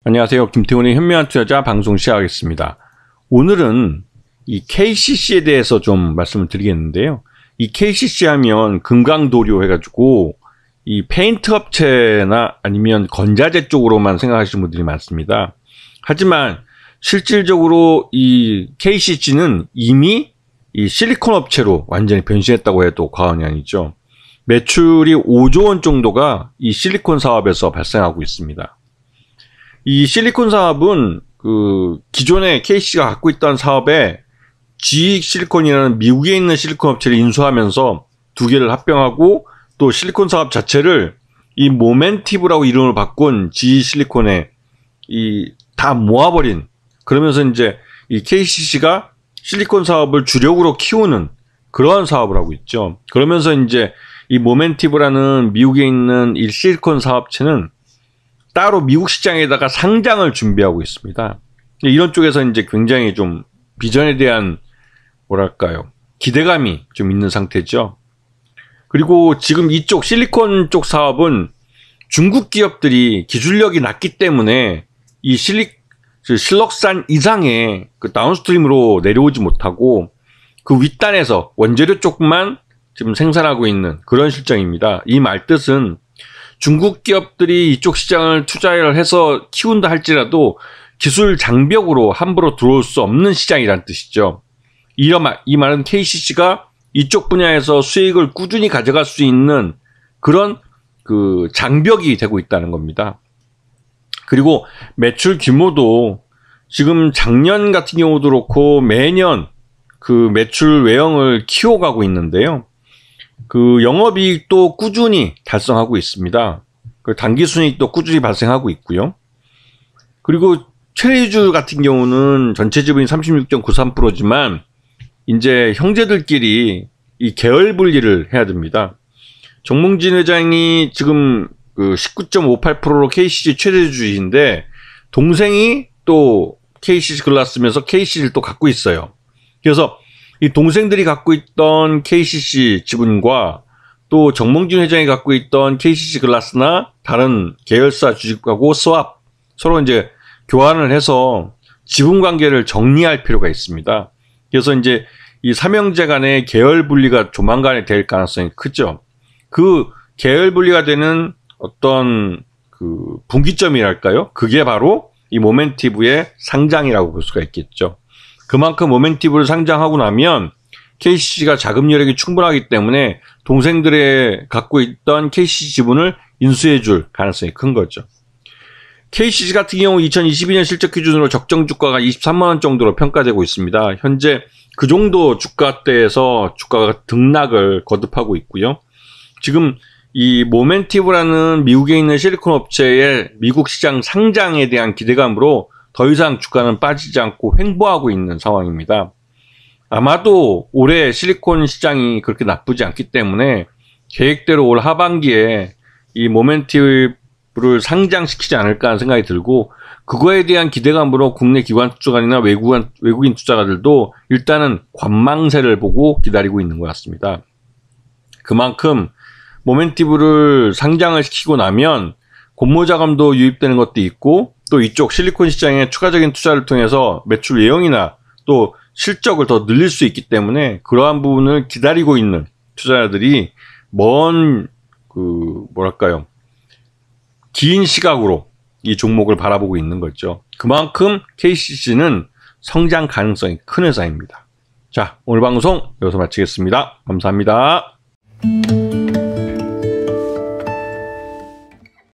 안녕하세요. 김태훈의 현명한 투자자 방송 시작하겠습니다. 오늘은 이 KCC에 대해서 좀 말씀을 드리겠는데요. 이 KCC 하면 금강도료 해가지고 이 페인트 업체나 아니면 건자재 쪽으로만 생각하시는 분들이 많습니다. 하지만 실질적으로 이 KCC는 이미 이 실리콘 업체로 완전히 변신했다고 해도 과언이 아니죠. 매출이 5조 원 정도가 이 실리콘 사업에서 발생하고 있습니다. 이 실리콘 사업은 기존에 KCC가 갖고 있던 사업에 GE 실리콘이라는 미국에 있는 실리콘 업체를 인수하면서 두 개를 합병하고 또 실리콘 사업 자체를 이 모멘티브라고 이름을 바꾼 GE 실리콘에 다 모아버린, 그러면서 이제 이 KCC가 실리콘 사업을 주력으로 키우는 그러한 사업을 하고 있죠. 그러면서 이제 이 모멘티브라는 미국에 있는 이 실리콘 사업체는 따로 미국 시장에다가 상장을 준비하고 있습니다. 이런 쪽에서 이제 굉장히 좀 비전에 대한 기대감이 좀 있는 상태죠. 그리고 지금 이쪽 실리콘 쪽 사업은 중국 기업들이 기술력이 낮기 때문에 이 실럭산 이상의 그 다운스트림으로 내려오지 못하고 그 윗단에서 원재료 쪽만 지금 생산하고 있는 그런 실정입니다. 이 말뜻은 중국 기업들이 이쪽 시장을 투자를 해서 키운다 할지라도 기술 장벽으로 함부로 들어올 수 없는 시장이란 뜻이죠. 이 말은 KCC가 이쪽 분야에서 수익을 꾸준히 가져갈 수 있는 그런 장벽이 되고 있다는 겁니다. 그리고 매출 규모도 지금 작년 같은 경우도 그렇고 매년 그 매출 외형을 키워가고 있는데요. 영업이익도 꾸준히 달성하고 있습니다. 당기순이익도 꾸준히 발생하고 있고요. 그리고 최대주 같은 경우는 전체 지분이 36.93%지만 이제 형제들끼리 이 계열 분리를 해야 됩니다. 정몽진 회장이 지금 19.58%로 KCC 최대주주인데 동생이 또 KCC 글라스면서 KCC를 또 갖고 있어요. 그래서 이 동생들이 갖고 있던 KCC 지분과 또 정몽진 회장이 갖고 있던 KCC 글라스나 다른 계열사 주식하고 스왑 서로 이제 교환을 해서 지분 관계를 정리할 필요가 있습니다. 그래서 이제 이 삼형제 간의 계열 분리가 조만간에 될 가능성이 크죠. 그 계열 분리가 되는 어떤 분기점이랄까요? 그게 바로 이 모멘티브의 상장이라고 볼 수가 있겠죠. 그만큼 모멘티브를 상장하고 나면 KCC가 자금 여력이 충분하기 때문에 동생들의 갖고 있던 KCC 지분을 인수해 줄 가능성이 큰 거죠. KCC 같은 경우 2022년 실적 기준으로 적정 주가가 23만원 정도로 평가되고 있습니다. 현재 그 정도 주가대에서 주가가 등락을 거듭하고 있고요. 지금 이 모멘티브라는 미국에 있는 실리콘 업체의 미국 시장 상장에 대한 기대감으로 더 이상 주가는 빠지지 않고 횡보하고 있는 상황입니다. 아마도 올해 실리콘 시장이 그렇게 나쁘지 않기 때문에 계획대로 올 하반기에 이 모멘티브를 상장시키지 않을까 하는 생각이 들고, 그거에 대한 기대감으로 국내 기관 투자가들이나 외국인 투자가들도 일단은 관망세를 보고 기다리고 있는 것 같습니다. 그만큼 모멘티브를 상장을 시키고 나면 공모자금도 유입되는 것도 있고, 또 이쪽 실리콘 시장에 추가적인 투자를 통해서 매출 예형이나 또 실적을 더 늘릴 수 있기 때문에 그러한 부분을 기다리고 있는 투자자들이 먼 긴 시각으로 이 종목을 바라보고 있는 거죠. 그만큼 KCC는 성장 가능성이 큰 회사입니다. 자, 오늘 방송 여기서 마치겠습니다. 감사합니다.